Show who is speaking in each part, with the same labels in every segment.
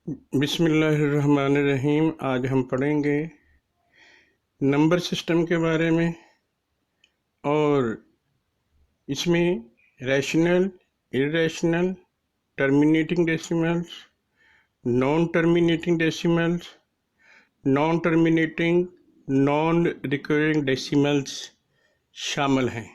Speaker 1: बिस्मिल्लाहिर्रहमानिर्रहीम। आज हम पढ़ेंगे नंबर सिस्टम के बारे में और इसमें rational, irrational, terminating decimals, non terminating decimals, non terminating, non recurring decimals शामिल हैं।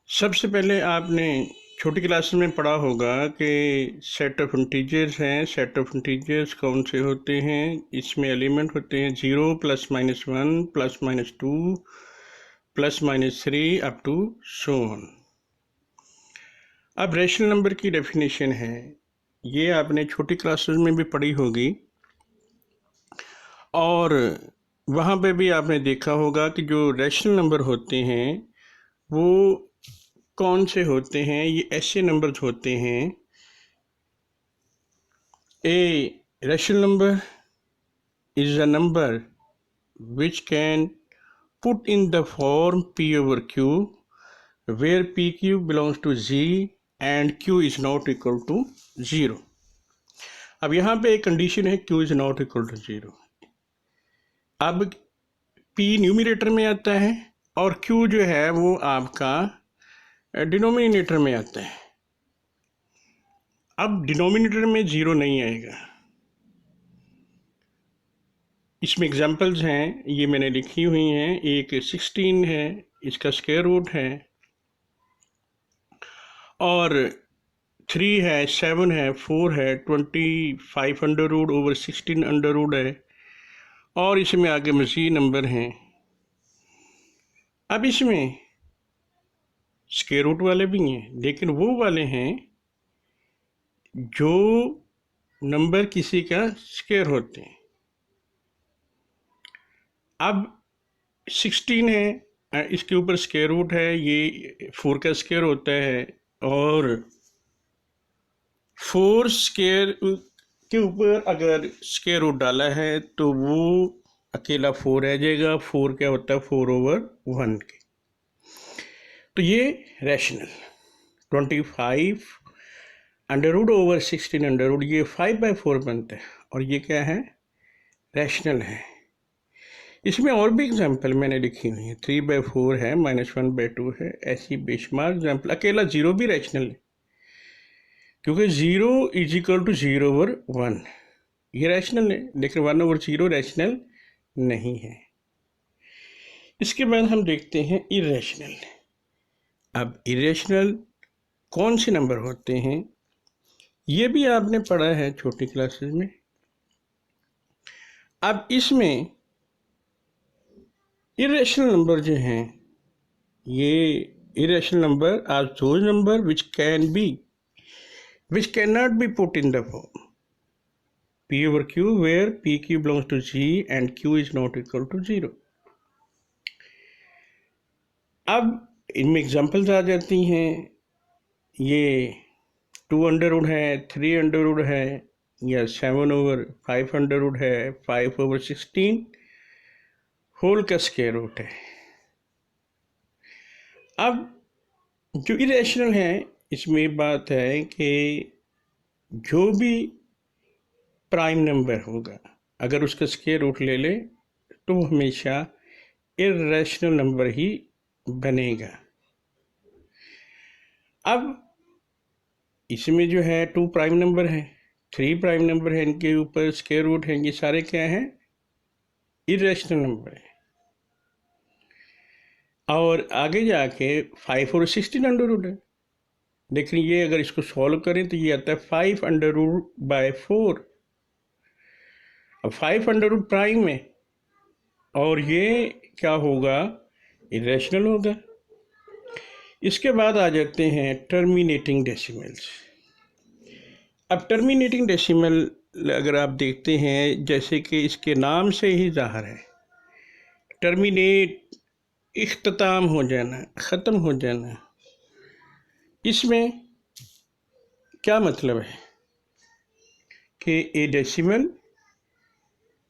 Speaker 1: सबसे पहले आपने छोटी क्लास में पढ़ा होगा कि सेट ऑफ इंटीजर्स हैं। सेट ऑफ इंटीजर्स कौन से होते हैं? इसमें एलिमेंट होते हैं 0 +-1 +-2 +-3 अप टू सो ऑन। अब रैशनल नंबर की डेफिनेशन है, ये आपने छोटी क्लासेस में भी पढ़ी होगी और वहाँ पे भी आपने देखा होगा कि जो रैशनल नंबर होते हैं वो कौन से होते हैं। ये ऐसे नंबर्स होते हैं। A rational number is a number which can put in the form p over q where pq belongs to z and q is not equal to 0। अब यहाँ पे एक कंडीशन है q is not equal to 0। अब p numerator में आता है और q जो है वो आपका डिनोमिनेटर में आता है। अब डिनोमिनेटर में 0 नहीं आएगा। इसमें एग्जांपल्स हैं, ये मैंने लिखी हुई हैं। एक 16 है, इसका स्क्वायर रूट है, और 3 है, 7 है, 4 है, 25 under root over 16 under root है, और इसमें आगे मज़ीद नंबर हैं। अब इसमें स्क्वायर रूट वाले भी हैं, लेकिन वो वाले हैं जो नंबर किसी का स्क्वायर होते हैं। अब 16 है, इसके ऊपर स्क्वायर रूट है, ये 4 का स्क्वायर होता है, और 4 स्क्वायर के ऊपर अगर स्क्वायर रूट डाला है तो वो अकेला 4 रह जाएगा। 4 क्या होता है? 4/1 के। तो ये rational 25 under root over 16 under root, ये 5/4 बनता है, और ये क्या है? रैशनल है। इसमें और भी एग्जाम्पल मैंने लिखी हुई है। 3/4 है, -1/2 है, ऐसी बेशुमार एग्जाम्पल। अकेला 0 भी रैशनल है, क्योंकि 0 = 0/1 ये रैशनल है, लेकिन 1/0 रैशनल नहीं है। इसके बाद हम देखते हैं इरेशनल। अब इरेशनल कौन से नंबर होते हैं, ये भी आपने पढ़ा है छोटी क्लासेस में। अब इसमें इरेशनल नंबर जो हैं, ये irrational number are those number which cannot be put in the form p over q where pq belongs to z and q is not equal to 0। अब इनमें एग्जांपल्स आ जाती हैं। ये 2 अंडर रूट है, 3 under root है, या 7/5 under root है, 5/16 whole का स्क्वायर रूट है। अब जो इरेशनल है, इसमें बात है कि जो भी प्राइम नंबर होगा अगर उसका स्क्वायर रूट ले ले तो वो हमेशा इरेशनल नंबर ही बनेगा। अब इसमें जो है 2 प्राइम नंबर है, 3 प्राइम नंबर है, इनके ऊपर स्क्वायर रूट है, ये सारे क्या हैं? इरेशनल नंबर है। और आगे जाके 5 और 16 अंडर रूट है, लेकिन ये अगर इसको सॉल्व करें तो ये आता है 5/4। अब 5 अंडर रूट प्राइम है, और ये क्या होगा? इरेशनल होगा। इसके बाद आ जाते हैं टर्मिनेटिंग डेसिमल्स। अब टर्मिनेटिंग डेसिमल अगर आप देखते हैं, जैसे कि इसके नाम से ही ज़ाहिर है, टर्मिनेट इख्तिताम हो जाना, ख़त्म हो जाना। इसमें क्या मतलब है कि ए decimal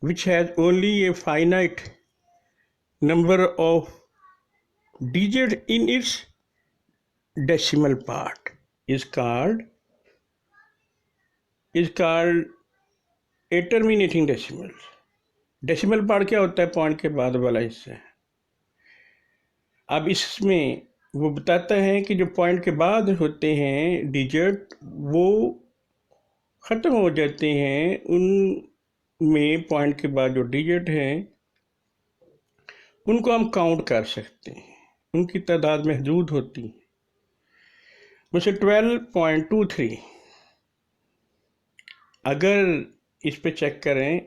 Speaker 1: which has only a finite number of digits in its decimal part is called is called a terminating decimal. Decimal part क्या होता है? पॉइंट के बाद वाला हिस्सा है। अब इसमें वो बताता है कि जो पॉइंट के बाद होते हैं डिजिट, वो ख़त्म हो जाते हैं। उनमें पॉइंट के बाद जो डिजिट हैं उनको हम काउंट कर सकते हैं, उनकी तादाद महदूद होती है। वैसे 12.23 अगर इस पे चेक करें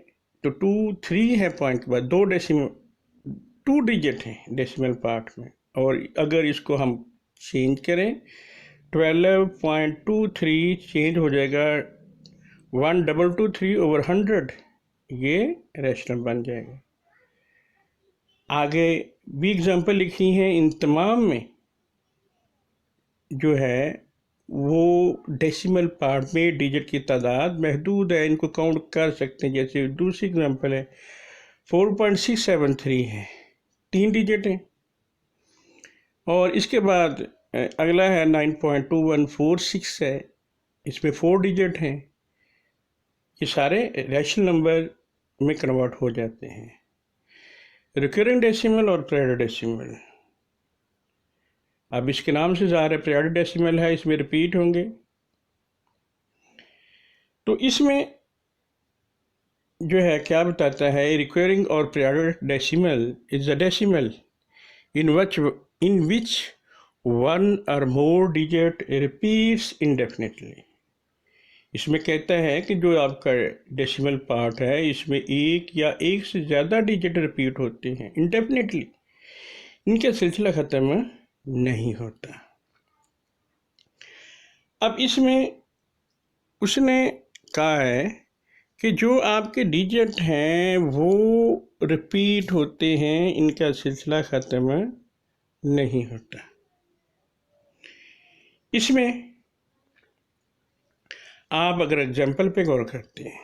Speaker 1: तो 2 3 है पॉइंट के बाद, 2 डिजिट हैं डेसिमल पार्ट में। और अगर इसको हम चेंज करें 12.23 चेंज हो जाएगा 1223/100, ये रेशनल बन जाएगा। आगे भी एग्जांपल लिखी हैं, इन तमाम में जो है वो डेसिमल पार्ट में डिजिट की तादाद महदूद है, इनको काउंट कर सकते हैं। जैसे दूसरी एग्जांपल है 4.673 है, 3 डिजिट हैं। और इसके बाद अगला है 9.2146 है, इसमें 4 डिजिट हैं। ये सारे रैशनल नंबर में कन्वर्ट हो जाते हैं। रिकरिंग डेसिमल और पीरियड डेसिमल, अब इसके नाम से ज़ाहिर है पीरियड डेसिमल है, इसमें रिपीट होंगे। तो इसमें जो है क्या बताता है, रिकरिंग और period decimal is a decimal in which one or more digit repeats indefinitely। इसमें कहता है कि जो आपका डेसिमल पार्ट है इसमें एक या एक से ज़्यादा डिजिट रिपीट होते हैं इंडेफिनेटली, इनका सिलसिला ख़त्म नहीं होता। अब इसमें उसने कहा है कि जो आपके डिजिट हैं वो रिपीट होते हैं, इनका सिलसिला ख़त्म नहीं होता। इसमें आप अगर एग्जाम्पल पे गौर करते हैं,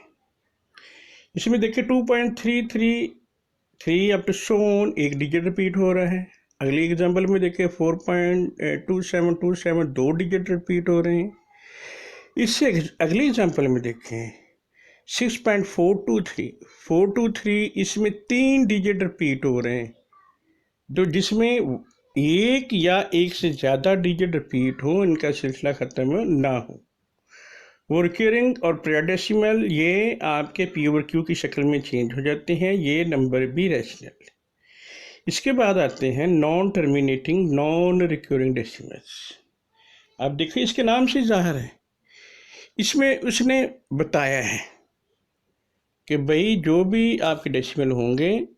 Speaker 1: इसमें देखिए 2.333 अप टू सोन एक डिजिट रिपीट हो रहा है। अगली एग्जाम्पल में देखिए 4.2727 2 डिजिट रिपीट हो रहे हैं। इससे अगली एग्जाम्पल में देखें 6.423 इसमें 3 डिजिट रिपीट हो रहे हैं, जो जिसमें एक या एक से ज़्यादा डिजिट रिपीट हो, इनका सिलसिला ख़त्म ना हो। वो रिकरिंग और पीरियड ये आपके पी ओवर क्यू की शक्ल में चेंज हो जाते हैं, ये नंबर भी रैशनल। इसके बाद आते हैं non terminating non recurring decimals. अब देखिए इसके नाम से ज़ाहिर है, इसमें उसने बताया है कि भाई जो भी आपके डेसिमल होंगे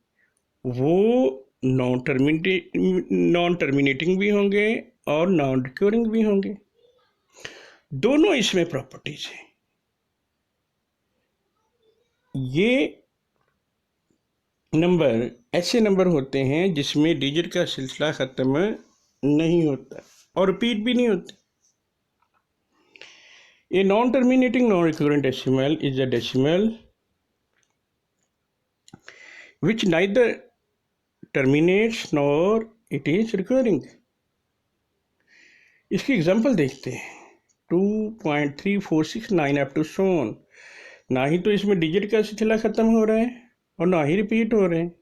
Speaker 1: वो नॉन टर्मिनेटिंग भी होंगे और नॉन रिकरिंग भी होंगे। दोनों इसमें प्रॉपर्टीज हैं। ये नंबर ऐसे नंबर होते हैं जिसमें डिजिट का सिलसिला ख़त्म नहीं होता और रिपीट भी नहीं होते। A non terminating non recurrent decimal is a decimal which neither terminates nor it is recurring. इसकी एग्जांपल देखते हैं 2.3469 अप टू सोन, ना ही तो इसमें डिजिट का सिलसिला ख़त्म हो रहा है और ना ही रिपीट हो रहे हैं।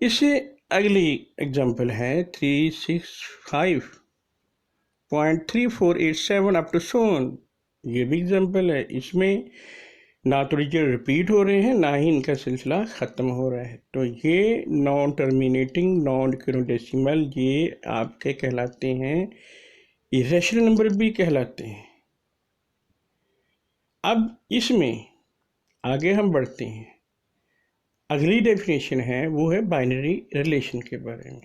Speaker 1: इससे अगली एग्जांपल है 365.3487 अप टू सोन, ये भी एग्जांपल है। इसमें ना तो डिजिट रिपीट हो रहे हैं ना ही इनका सिलसिला ख़त्म हो रहा है। तो ये non terminating non recurring decimal ये आपके कहलाते हैं, इरेशनल नंबर भी कहलाते हैं। अब इसमें आगे हम बढ़ते हैं, अगली डेफिनेशन है वो है बाइनरी रिलेशन के बारे में।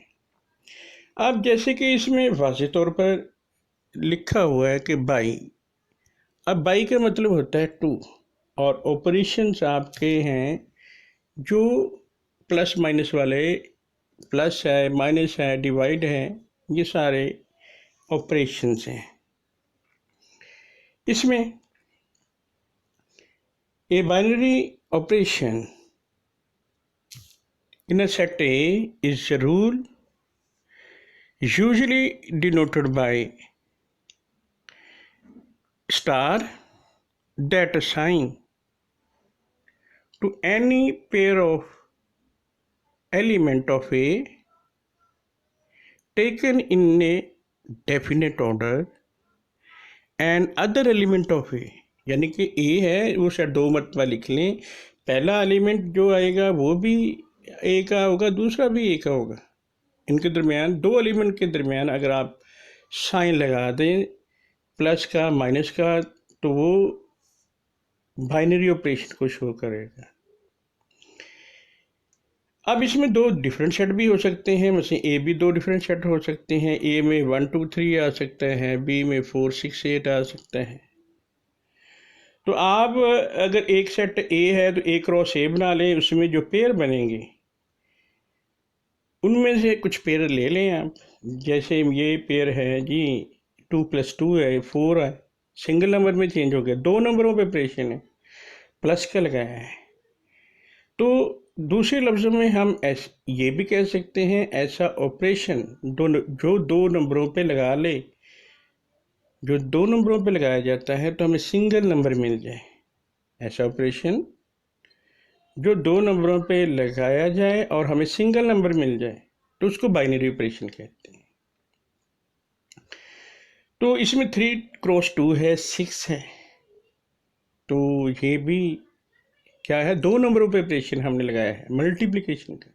Speaker 1: अब जैसे कि इसमें वाज़ेह तौर पर लिखा हुआ है कि बाई, अब बाई का मतलब होता है 2 और ऑपरेशंस आपके हैं जो प्लस माइनस वाले, प्लस है माइनस है डिवाइड है, ये सारे ऑपरेशंस हैं। इसमें a binary operation in a set A is a rule usually denoted by star that assign to any pair of element of A taken in a definite order and other element of A, यानी कि A है वो शायद 2 मरतबा लिख लें, पहला element जो आएगा वो भी A का होगा, दूसरा भी A का होगा। इनके दरमियान, दो एलिमेंट के दरमियान अगर आप साइन लगा दें प्लस का माइनस का, तो वो बाइनरी ऑपरेशन को शो करेगा। अब इसमें दो डिफरेंट सेट भी हो सकते हैं, वैसे ए भी दो डिफरेंट सेट हो सकते हैं। ए में 1 2 3 आ सकता है, बी में 4 6 8 आ सकता है। तो आप अगर एक सेट ए है तो ए क्रॉस ए बना लें, उसमें जो पेयर बनेंगे उनमें से कुछ पेयर ले लें आप। जैसे ये पेयर है जी 2 + 2 है, 4 है, सिंगल नंबर में चेंज हो गया, दो नंबरों पे ऑपरेशन है, प्लस का लगाया है। तो दूसरे लफ्ज़ों में हम ये भी कह सकते हैं ऐसा ऑपरेशन जो दो नंबरों पे लगा ले, जो दो नंबरों पे लगाया जाता है तो हमें सिंगल नंबर मिल जाए, ऐसा ऑपरेशन जो दो नंबरों पे लगाया जाए और हमें सिंगल नंबर मिल जाए तो उसको बाइनरी ऑपरेशन कहते हैं। तो इसमें 3 क्रॉस 2 है, 6 है, तो ये भी क्या है, दो नंबरों पे ऑपरेशन हमने लगाया है, मल्टीप्लिकेशन का।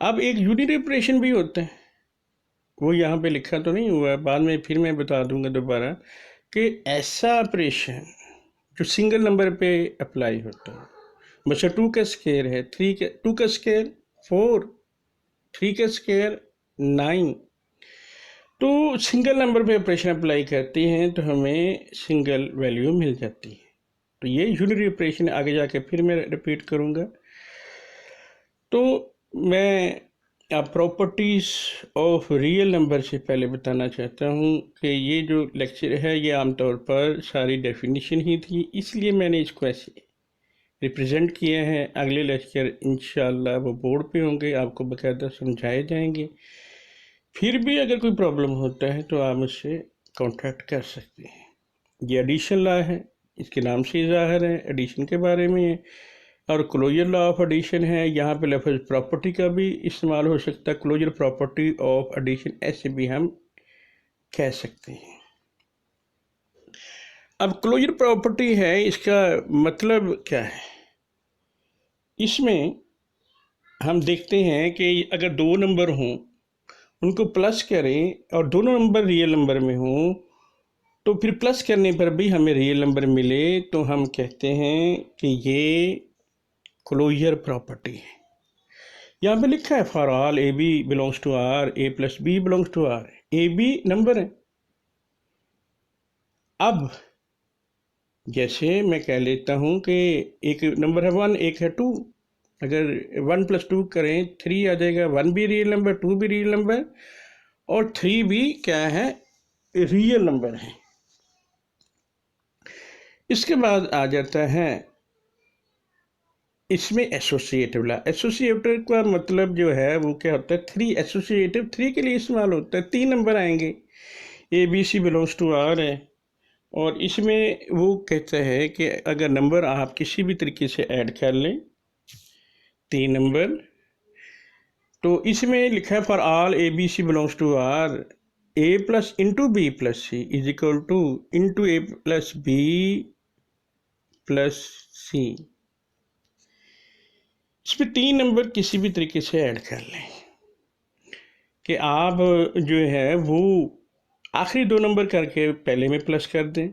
Speaker 1: अब एक यूनिट ऑपरेशन भी होता है, वो यहाँ पे लिखा तो नहीं हुआ, बाद में फिर मैं बता दूंगा दोबारा, कि ऐसा ऑपरेशन जो सिंगल नंबर पे अप्लाई होता है। बच्चा 2 का स्क्वायर है 2 का स्क्वायर 4, 3 का स्क्वायर 9, तो सिंगल नंबर पे ऑपरेशन अप्लाई करते हैं तो हमें सिंगल वैल्यू मिल जाती है। तो ये यूनिटरी ऑपरेशन आगे जाके फिर मैं रिपीट करूँगा। तो मैं प्रॉपर्टीज़ ऑफ रियल नंबर से पहले बताना चाहता हूँ कि ये जो लेक्चर है ये आमतौर पर सारी डेफिनेशन ही थी, इसलिए मैंने इसको ऐसे रिप्रेजेंट किया है। अगले लेक्चर इंशाल्लाह वो बोर्ड पे होंगे, आपको बाकायदा समझाए जाएंगे। फिर भी अगर कोई प्रॉब्लम होता है तो आप मुझसे कांटेक्ट कर सकते हैं। ये एडिशन लॉ है, इसके नाम से ज़ाहिर है एडिशन के बारे में है, और क्लोजर लॉ ऑफ एडिशन है। यहाँ पे लफ्ज़ प्रॉपर्टी का भी इस्तेमाल हो सकता है, क्लोजर प्रॉपर्टी ऑफ एडिशन ऐसे भी हम कह सकते हैं। अब क्लोजर प्रॉपर्टी है, इसका मतलब क्या है? इसमें हम देखते हैं कि अगर दो नंबर हों, उनको प्लस करें और दोनों नंबर रियल नंबर में हों, तो फिर प्लस करने पर भी हमें रियल नंबर मिले तो हम कहते हैं कि ये क्लोजर प्रॉपर्टी है। यहाँ पे लिखा है for all A B belongs to R, A plus B belongs to R, A B number है। अब जैसे मैं कह लेता हूँ कि एक नंबर है 1, एक है 2, अगर 1 + 2 करें 3 आ जाएगा, 1 भी रियल नंबर, 2 भी रियल नंबर और 3 भी क्या है, रियल नंबर है। इसके बाद आ जाता है इसमें एसोसिएटिव लॉ। एसोसिएटिव का मतलब जो है वो क्या होता है, 3 एसोसिएटिव 3 के लिए इस्तेमाल होता है। 3 नंबर आएंगे, A B C belongs to R है, और इसमें वो कहता है कि अगर नंबर आप किसी भी तरीके से ऐड कर लें 3 नंबर, तो इसमें लिखा है for all A B C belongs to R, A plus into B plus C is equal to into A plus B plus C. इसमें 3 नंबर किसी भी तरीके से ऐड कर लें कि आप जो है वो आखिरी 2 नंबर करके पहले में प्लस कर दें।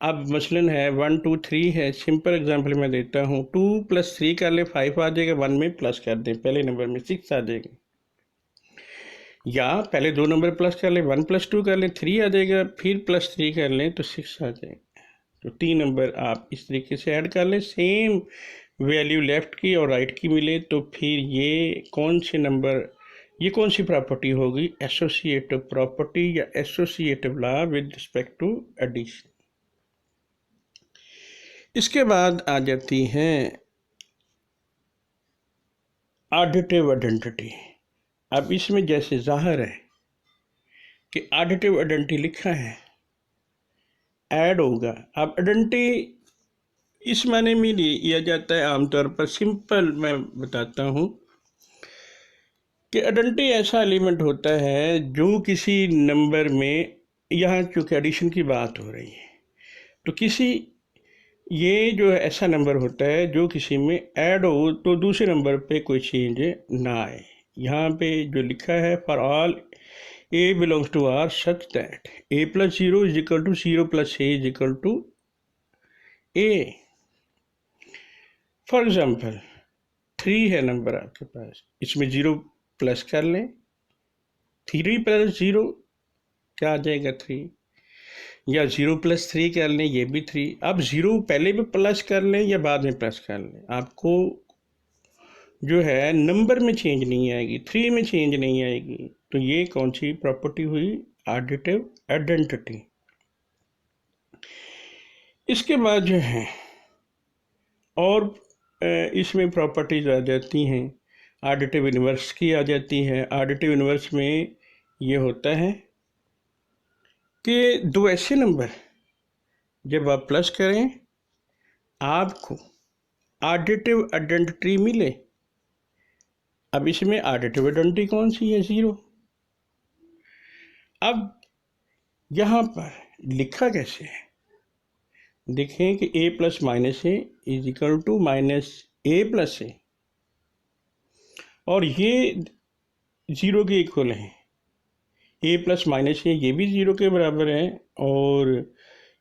Speaker 1: अब मसलन है 1 2 3 है, सिंपल एग्जांपल मैं देता हूँ, 2 + 3 कर ले 5 आ जाएगा, 1 में प्लस कर दें पहले नंबर में 6 आ जाएगा, या पहले 2 नंबर प्लस कर लें, 1 + 2 कर लें 3 आ जाएगा, फिर +3 कर लें तो 6 आ जाएगा। तो 3 नंबर आप इस तरीके से ऐड कर लें, सेम वैल्यू लेफ़्ट की और राइट की मिले, तो फिर ये कौन से नंबर, ये कौन सी प्रॉपर्टी होगी, एसोसिएटिव प्रॉपर्टी या associative law with respect to addition. इसके बाद आ जाती हैं एडिटिव आइडेंटिटी। अब इसमें जैसे ज़ाहिर है कि एडिटिव आइडेंटिटी लिखा है ऐड होगा। अब आइडेंटिटी इस माने में लिया जाता है आमतौर पर, सिंपल मैं बताता हूँ कि आइडेंटिटी ऐसा एलिमेंट होता है जो किसी नंबर में, यहाँ चूँकि एडिशन की बात हो रही है, तो किसी ये जो ऐसा नंबर होता है जो किसी में ऐड हो तो दूसरे नंबर पे कोई चेंज ना आए। यहाँ पे जो लिखा है for all A belongs to R such that A plus zero is equal to zero plus A is equal to A. For example 3 है नंबर आपके पास, इसमें 0 प्लस कर लें, 3 प्लस 0 क्या आ जाएगा 3, या 0 प्लस 3 कर लें, ये भी 3। अब 0 पहले भी प्लस कर लें या बाद में प्लस कर लें, आपको जो है नंबर में चेंज नहीं आएगी, 3 में चेंज नहीं आएगी। तो ये कौन सी प्रॉपर्टी हुई? Additive identity. इसके बाद जो है और इसमें प्रॉपर्टीज आ जाती हैं, एडिटिव इन्वर्स की आ जाती है। एडिटिव इन्वर्स में ये होता है कि दो ऐसे नंबर जब आप प्लस करें आपको एडिटिव आइडेंटिटी मिले। अब इसमें एडिटिव आइडेंटिटी कौन सी है? 0। अब यहाँ पर लिखा कैसे है? देखें कि a plus minus A is equal to minus A plus A, और ये 0 के इक्वल है। a प्लस माइनस ए ये भी 0 के बराबर है, और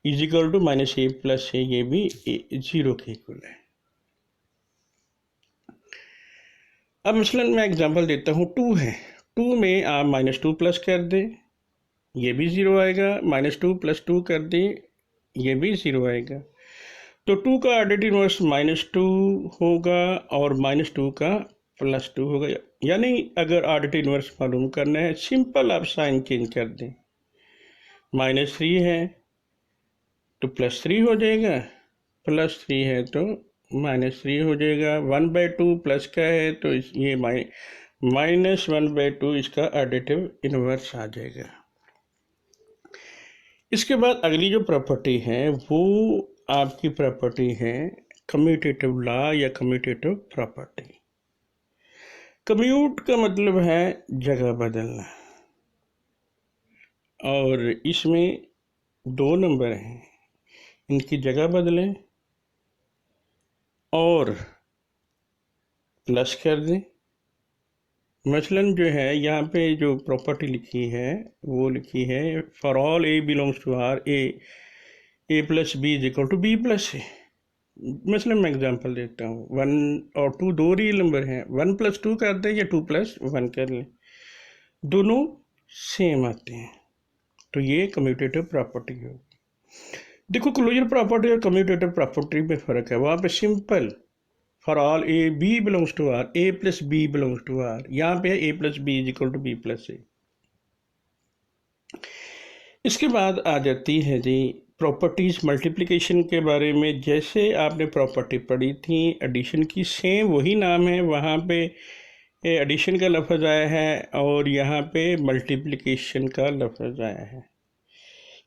Speaker 1: is equal to minus A plus A ये भी 0 के इक्वल है। अब मसलन मैं एग्जांपल देता हूँ, 2 है, 2 में आप -2 प्लस कर दें, ये भी 0 आएगा, -2 प्लस 2 कर दें, ये भी 0 आएगा। तो 2 का एडिटिव इन्वर्स -2 होगा और -2 का +2 होगा। यानी अगर एडिटिव इन्वर्स मालूम करना है, सिंपल आप साइन चेंज कर दें, -3 है तो +3 हो जाएगा, +3 है तो -3 हो जाएगा। 1/2 प्लस का है तो ये -1/2 इसका एडिटिव इन्वर्स आ जाएगा। इसके बाद अगली जो प्रॉपर्टी है वो आपकी प्रॉपर्टी है कम्यूटेटिव लॉ या कम्यूटेटिव प्रॉपर्टी। कम्यूट का मतलब है जगह बदलना, और इसमें 2 नंबर हैं, इनकी जगह बदलें और प्लस कर दें। मसलन जो है यहाँ पे जो प्रॉपर्टी लिखी है वो लिखी है for all A belongs to R A plus B is equal to B plus A. मसलन मैं एग्जांपल देता हूँ, 1 और 2 दो रियल नंबर हैं, 1 + 2 कर दें या 2 + 1 कर लें, दोनों सेम आते हैं, तो ये कम्यूटेटिव प्रॉपर्टी होगी। देखो क्लोजर प्रॉपर्टी और कम्यूटेटिव प्रॉपर्टी में फ़र्क है। वहाँ पे simple for all A B belongs to R A plus B belongs to R, यहाँ पे A plus B is equal to B plus A. इसके बाद आ जाती है जी प्रॉपर्टीज मल्टीप्लिकेशन के बारे में। जैसे आपने प्रॉपर्टी पढ़ी थी एडिशन की, सेम वही नाम है, वहाँ पे एडिशन का लफ्ज़ आया है और यहाँ पे मल्टीप्लिकेशन का लफ्ज़ आया है।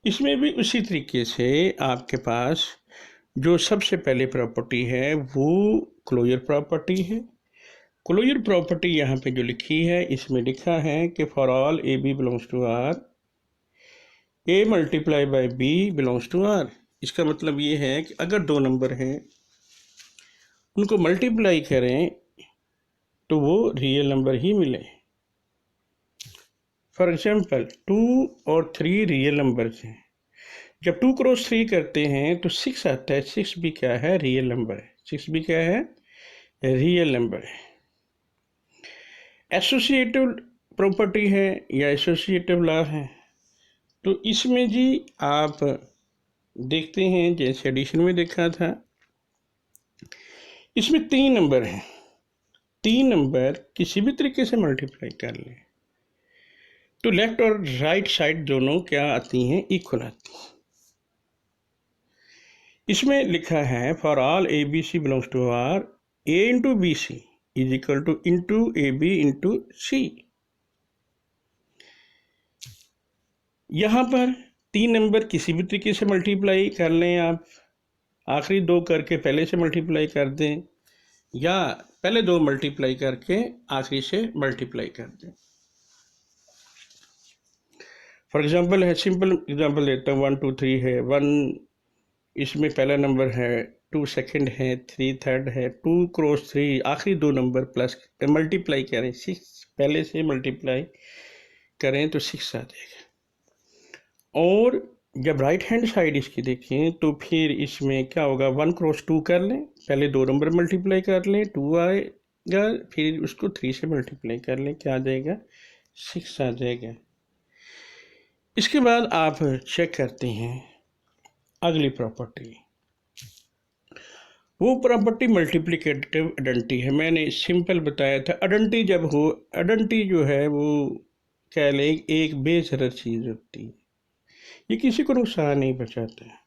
Speaker 1: इसमें भी उसी तरीके से आपके पास जो सबसे पहले प्रॉपर्टी है वो क्लोजर प्रॉपर्टी है। क्लोजर प्रॉपर्टी यहाँ पे जो लिखी है इसमें लिखा है कि for all A B belongs to R A multiply by B belongs to R. इसका मतलब ये है कि अगर 2 नंबर हैं उनको मल्टीप्लाई करें तो वो रियल नंबर ही मिले। फॉर एग्जाम्पल 2 और 3 रियल नंबर्स हैं, जब 2 क्रॉस 3 करते हैं तो 6 आता है, 6 भी क्या है? रियल नंबर है, 6 भी क्या है? रियल नंबर है। एसोसिएटिव प्रॉपर्टी है या एसोसिएटिव लॉ है, तो इसमें जी आप देखते हैं जैसे एडिशन में देखा था, इसमें 3 नंबर हैं, 3 नंबर किसी भी तरीके से मल्टीप्लाई कर लें तो लेफ्ट और राइट साइड दोनों क्या आती हैं? इक्वल आती हैं। इसमें लिखा है for all A B C belongs to R A into B C is equal to into A B into C. यहाँ पर 3 नंबर किसी भी तरीके से मल्टीप्लाई कर लें आप, आखिरी 2 करके पहले से मल्टीप्लाई कर दें, या पहले 2 मल्टीप्लाई करके आखिरी से मल्टीप्लाई कर दें। फॉर एग्जांपल है, सिंपल एग्जांपल लेता हूँ, 1 2 3 है, 1 इसमें पहला नंबर है, 2 सेकंड है, 3 थर्ड है, 2 क्रॉस 3 आखिरी 2 नंबर प्लस मल्टीप्लाई करें, 6 पहले से मल्टीप्लाई करें तो 6 आ जाएगा। और जब राइट हैंड साइड इसकी देखें तो फिर इसमें क्या होगा, 1 क्रॉस 2 कर लें, पहले 2 नंबर मल्टीप्लाई कर लें, 2 आएगा, फिर उसको 3 से मल्टीप्लाई कर लें, क्या आ जाएगा, 6 आ जाएगा। इसके बाद आप चेक करते हैं अगली प्रॉपर्टी, वो प्रॉपर्टी मल्टीप्लिकेटिव आइडेंटिटी है। मैंने सिंपल बताया था, आइडेंटिटी जब हो, आइडेंटिटी जो है वो कह लें एक बेजरर चीज़ होती है, ये किसी को नुकसान नहीं पहुँचाता है।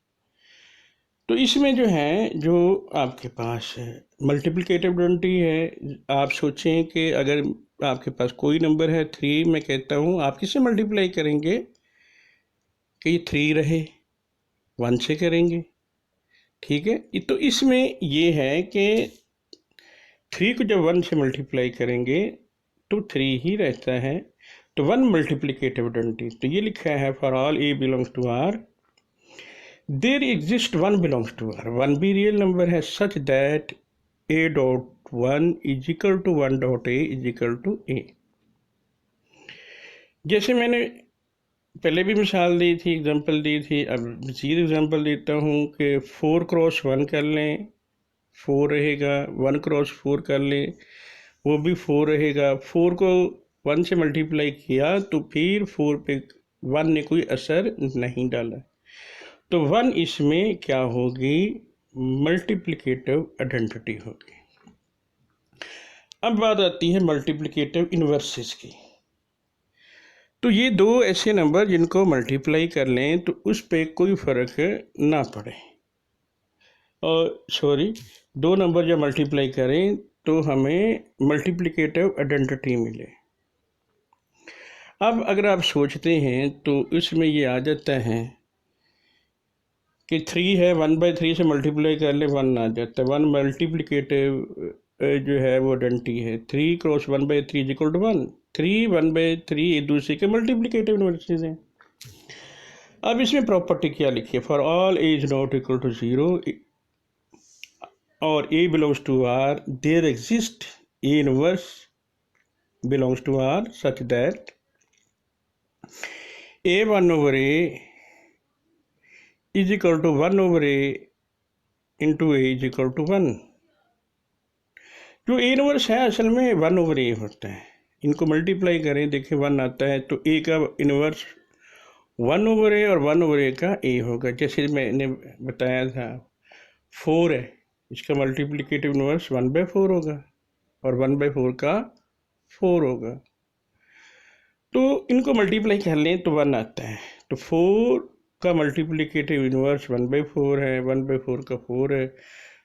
Speaker 1: तो इसमें जो है, जो आपके पास मल्टीप्लिकेटिव आइडेंटिटी है, आप सोचें कि अगर आपके पास कोई नंबर है 3, मैं कहता हूँ आप किससे मल्टीप्लाई करेंगे कि ये 3 रहे, 1 से करेंगे, ठीक है। तो इसमें ये है कि 3 को जब 1 से मल्टीप्लाई करेंगे तो 3 ही रहता है, तो 1 मल्टीप्लिकेटिव आइडेंटिटी। तो ये लिखा है, for all A belongs to R there exist 1 belongs to R, 1 भी रियल नंबर है, such that a dot 1 is equal to 1 dot a is equal to a। जैसे मैंने पहले भी मिसाल दी थी, एग्जांपल दी थी, अब मज़ीद एग्जांपल देता हूँ कि 4 क्रॉस 1 कर लें, 4 रहेगा, 1 क्रॉस 4 कर लें, वो भी 4 रहेगा। 4 को 1 से मल्टीप्लाई किया तो फिर 4 पे 1 ने कोई असर नहीं डाला, तो 1 इसमें क्या होगी, मल्टीप्लिकेटिव आइडेंटिटी होगी। अब बात आती है मल्टीप्लिकेटिव इन्वर्सेस की। तो ये 2 ऐसे नंबर जिनको मल्टीप्लाई कर लें तो उस पर कोई फ़र्क ना पड़े, और 2 नंबर जब मल्टीप्लाई करें तो हमें मल्टीप्लिकेटिव आइडेंटिटी मिले। अब अगर आप सोचते हैं तो इसमें ये आ जाता है कि 3 है, 1/3 से मल्टीप्लाई कर ले 1 आ जाता है, 1 मल्टीप्लिकेटिव जो है वो आइडेंटिटी है। 3 क्रॉस 1/3 इज इक्वल टू 1, 3 1/3 एक दूसरे के मल्टीप्लिकेटिव इन्वर्सेस हैं। अब इसमें प्रॉपर्टी क्या लिखी है, for all A is not equal to 0 और A belongs to R there exist A inverse belongs to R such that a1 over a is equal to 1 over a into A is equal to 1। जो A inverse है असल में 1 over a होता है, इनको multiply करें, देखिए 1 आता है तो ए का इनवर्स 1 over a और 1 over a का ए होगा। जैसे मैंने बताया था 4 है, इसका मल्टीप्लिकेटिव इनवर्स 1/4 होगा और 1/4 का 4 होगा। तो इनको मल्टीप्लाई कर लें तो 1 आता है, तो 4 का मल्टीप्लिकेटिव इनवर्स 1/4 है, 1/4 का 4 है।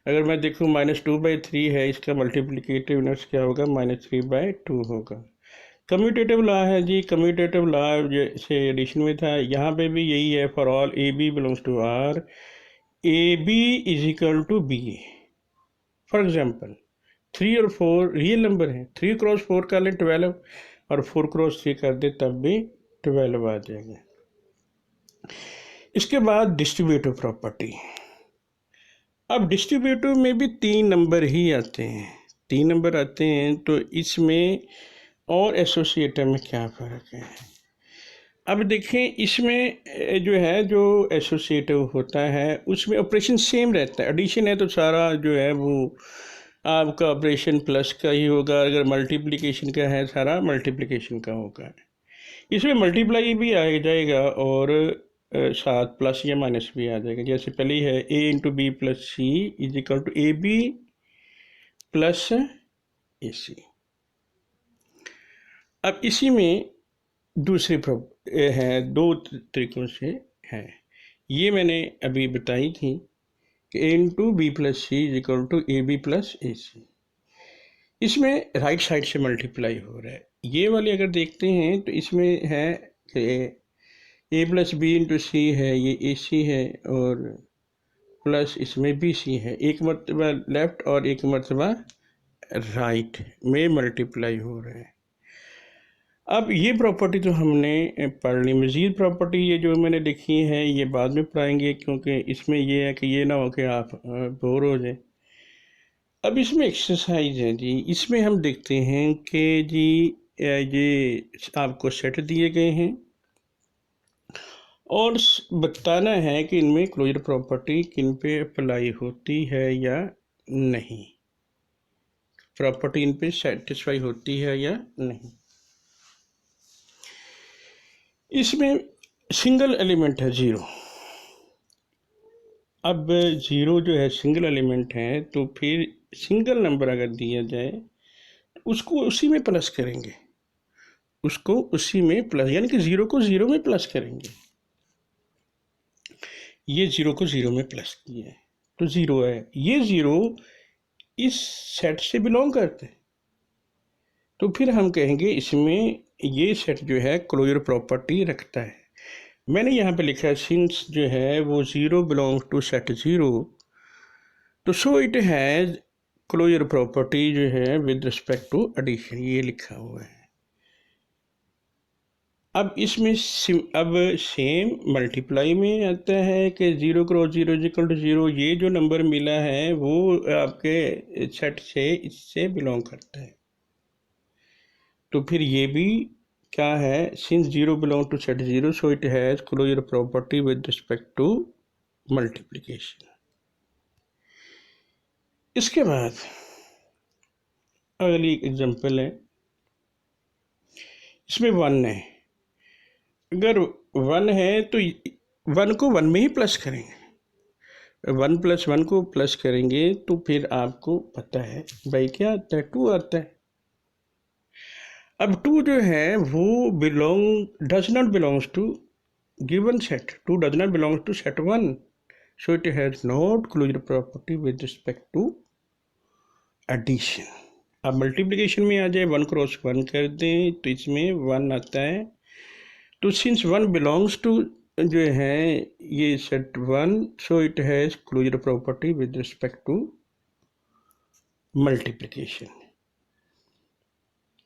Speaker 1: अगर मैं देखूँ -2/3 है, इसका मल्टीप्लिकेटिव इनवर्स क्या होगा, -3/2 होगा। कम्यूटेटिव लॉ है जी, कम्यूटेटिव लॉ जैसे एडिशन में था, यहाँ पे भी यही है, for all A B belongs to R A B is equal to B A. For example 3 और 4 रियल नंबर है, 3 क्रॉस 4 कर लें 12 और 4 क्रॉस 3 कर दे तब भी 12 आ जाएगा। इसके बाद डिस्ट्रीब्यूटिव प्रॉपर्टी। अब डिस्ट्रीब्यूटिव में भी 3 नंबर ही आते हैं, 3 नंबर आते हैं, तो इसमें और एसोसिएटिव में क्या फ़र्क है। अब देखें, इसमें जो है, जो एसोसिएटिव होता है उसमें ऑपरेशन सेम रहता है, एडिशन है तो सारा जो है वो आपका ऑपरेशन प्लस का ही होगा, अगर मल्टीप्लिकेशन का है सारा मल्टीप्लिकेशन का होगा। इसमें मल्टीप्लाई भी आ जाएगा और साथ प्लस या माइनस भी आ जाएगा। जैसे पहले है a into B plus C is equal to A B plus A C. अब इसी में दूसरी है, 2 तरीक़ों से है, ये मैंने अभी बताई थी कि a into B plus C is equal to A B plus A C. इसमें राइट साइड से मल्टीप्लाई हो रहा है। ये वाले अगर देखते हैं तो इसमें है कि ए प्लस बी इंटू सी है, ये ए सी है, और प्लस इसमें बी सी है, एक मरतबा लेफ्ट और एक मरतबा राइट में मल्टीप्लाई हो रहे हैं। अब ये प्रॉपर्टी तो हमने पढ़ ली। मज़ीद प्रॉपर्टी ये जो मैंने लिखी है ये बाद में पढ़ाएंगे, क्योंकि इसमें ये है कि ये ना हो कि आप बोर हो जाए। अब इसमें एक्सरसाइज है जी, इसमें हम देखते हैं कि जी ये आपको सेट दिए गए हैं और बताना है कि इनमें क्लोजर प्रॉपर्टी किन पे अप्लाई होती है या नहीं, प्रॉपर्टी इन पे सेटिस्फाई होती है या नहीं। इसमें सिंगल एलिमेंट है ज़ीरो। अब ज़ीरो जो है सिंगल एलिमेंट है, तो फिर सिंगल नंबर अगर दिया जाए उसको उसी में प्लस करेंगे, उसको उसी में प्लस, यानी कि ज़ीरो को ज़ीरो में प्लस करेंगे। ये ज़ीरो को ज़ीरो में प्लस किया है तो ज़ीरो है, ये ज़ीरो इस सेट से बिलोंग करते हैं, तो फिर हम कहेंगे इसमें ये सेट जो है क्लोजर प्रॉपर्टी रखता है। मैंने यहाँ पे लिखा है सिंस जो है वो zero belongs to set zero, तो so it has closure property जो है विद रिस्पेक्ट टू एडिशन, ये लिखा हुआ है। अब इसमें अब सेम मल्टीप्लाई में आता है कि zero cross zero equal to zero, ये जो नंबर मिला है वो आपके सेट से इससे बिलोंग करता है, तो फिर ये भी क्या है, since zero belong to set zero so it has closure property with respect to multiplication. इसके बाद अगली एग्जांपल है, इसमें वन है, अगर वन है तो वन को वन में ही प्लस करेंगे, वन प्लस वन को प्लस करेंगे तो फिर आपको पता है भाई क्या आता है, टू आता है। अब टू जो है वो does not belongs to given set, two does not belongs to set one, so it has not closure property with respect to addition. अब मल्टीप्लिकेशन में आ जाए, वन क्रॉस वन कर दें तो इसमें वन आता है, तो सिंस वन बिलोंग्स टू जो है ये set one, so it has closure property with respect to multiplication.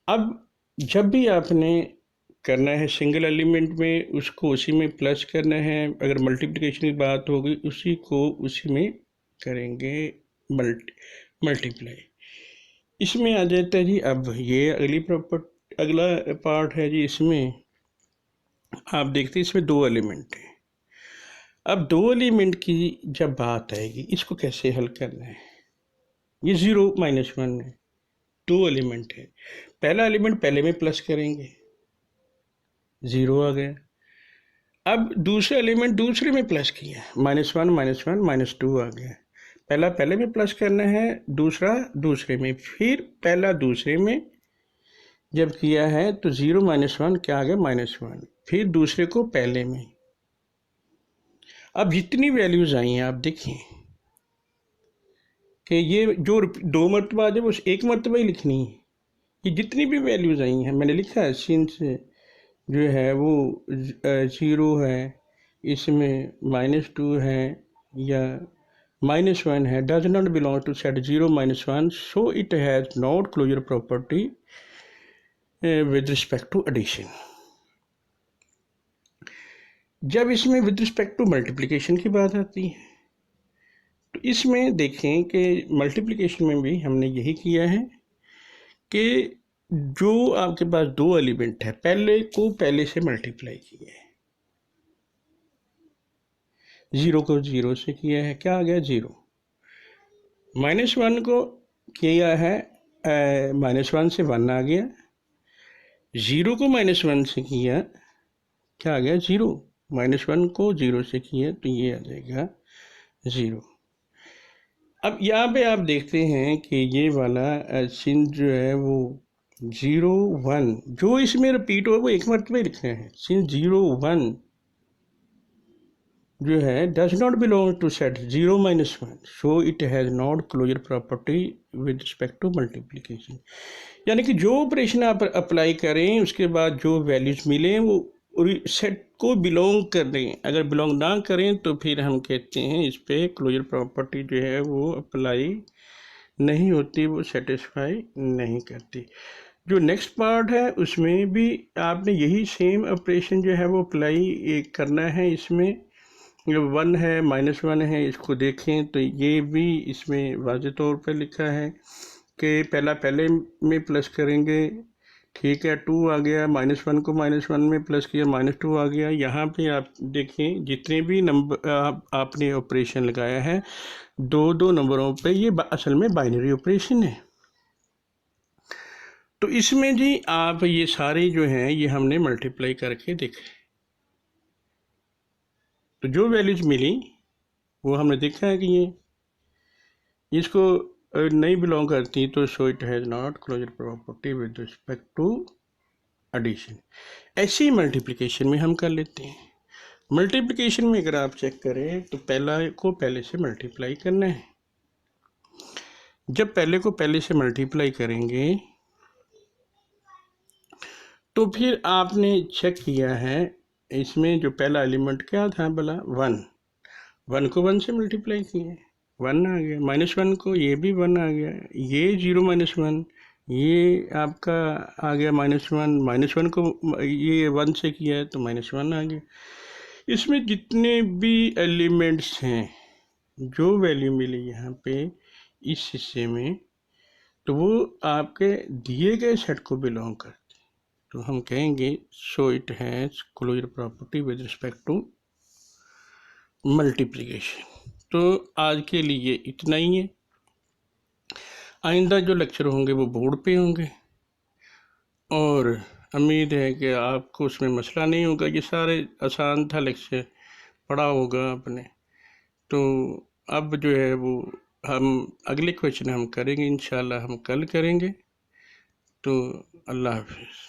Speaker 1: अब जब भी आपने करना है सिंगल एलिमेंट में, उसको उसी में प्लस करना है, अगर मल्टीप्लिकेशन की बात होगी उसी को उसी में करेंगे मल्टीप्लाई। इसमें आ जाता है जी, अब ये अगला पार्ट है जी, इसमें आप देखते हैं इसमें दो एलिमेंट हैं। अब दो एलिमेंट की जब बात आएगी इसको कैसे हल करना है, ये ज़ीरो माइनस वन है, दो एलिमेंट है, पहला एलिमेंट पहले में प्लस करेंगे, ज़ीरो आ गया। अब दूसरा एलिमेंट दूसरे में प्लस किया, माइनस वन माइनस टू आ गया। पहला पहले में प्लस करना है, दूसरा दूसरे में, फिर पहला दूसरे में जब किया है तो ज़ीरो माइनस वन क्या आ गया, माइनस वन, फिर दूसरे को पहले में। अब जितनी वैल्यूज़ आई हैं आप देखिए कि ये जो दो मरतबा आ जाए वो एक मरतबा ही लिखनी है, ये जितनी भी वैल्यूज़ आई हैं मैंने लिखा है, सिंस जो है वो ज़ीरो है, इसमें माइनस टू है या माइनस वन है, does not belong to set zero minus one, so it has not closure property with respect to addition. जब इसमें विद रिस्पेक्ट टू मल्टीप्लिकेशन की बात आती है तो इसमें देखें कि मल्टीप्लिकेशन में भी हमने यही किया है कि जो आपके पास दो एलिमेंट है पहले को पहले से मल्टीप्लाई किया है, ज़ीरो को ज़ीरो से किया है, क्या आ गया ज़ीरो, माइनस वन को किया है माइनस वन से वन आ गया, ज़ीरो को माइनस वन से किया क्या आ गया ज़ीरो, माइनस वन को ज़ीरो से किया तो ये आ जाएगा ज़ीरो। अब यहाँ पे आप देखते हैं कि ये वाला चिन्ह जो है वो ज़ीरो वन जो इसमें रिपीट हो वो एक मरतबा लिखना है, चिन्ह ज़ीरो वन जो है does not belong to set zero minus one, so it has not closure property with respect to multiplication. यानी कि जो ऑपरेशन आप अप्लाई करें उसके बाद जो वैल्यूज़ मिलें वो सेट को बिलोंग करें, अगर बिलोंग ना करें तो फिर हम कहते हैं इस पे क्लोजर प्रॉपर्टी जो है वो अप्लाई नहीं होती, वो सेटिस्फाई नहीं करती। जो नेक्स्ट पार्ट है उसमें भी आपने यही सेम ऑपरेशन जो है वो अप्लाई करना है। इसमें 1 है -1 है, इसको देखें तो ये भी इसमें वाज़ेह तौर पर लिखा है कि पहले में प्लस करेंगे, ठीक है, 2 आ गया, -1 को -1 में प्लस किया, -2 आ गया। यहाँ पे आप देखें जितने भी नंबर आपने ऑपरेशन लगाया है 2-2 नंबरों पे, ये असल में बाइनरी ऑपरेशन है। तो इसमें जी आप ये सारे जो हैं ये हमने मल्टीप्लाई करके देखे, तो जो वैल्यूज मिली वो हमने देखा है कि ये इसको नहीं बिलोंग करती, तो so it has not closure property with respect to addition. ऐसे ही मल्टीप्लिकेशन में हम कर लेते हैं। मल्टीप्लिकेशन में अगर आप चेक करें तो पहला को पहले से मल्टीप्लाई करना है। जब पहले को पहले से मल्टीप्लाई करेंगे तो फिर आपने चेक किया है इसमें जो पहला एलिमेंट क्या था भला, 1 को 1 से मल्टीप्लाई किए, 1 आ गया, -1 को ये भी 1 आ गया, ये 0 -1 ये आपका आ गया -1 को ये 1 से किया है तो -1 आ गया। इसमें जितने भी एलिमेंट्स हैं जो वैल्यू मिली यहाँ पे इस हिस्से में, तो वो आपके दिए गए सेट को बिलोंग करते, तो हम कहेंगे so it has closure property with respect to multiplication. तो आज के लिए इतना ही है। आइंदा जो लेक्चर होंगे वो बोर्ड पे होंगे और उम्मीद है कि आपको उसमें मसला नहीं होगा। ये सारे आसान था लेक्चर, पढ़ा होगा आपने। तो अब जो है वो हम अगले क्वेश्चन हम करेंगे इंशाल्लाह, हम कल करेंगे। तो अल्लाह हाफिज़।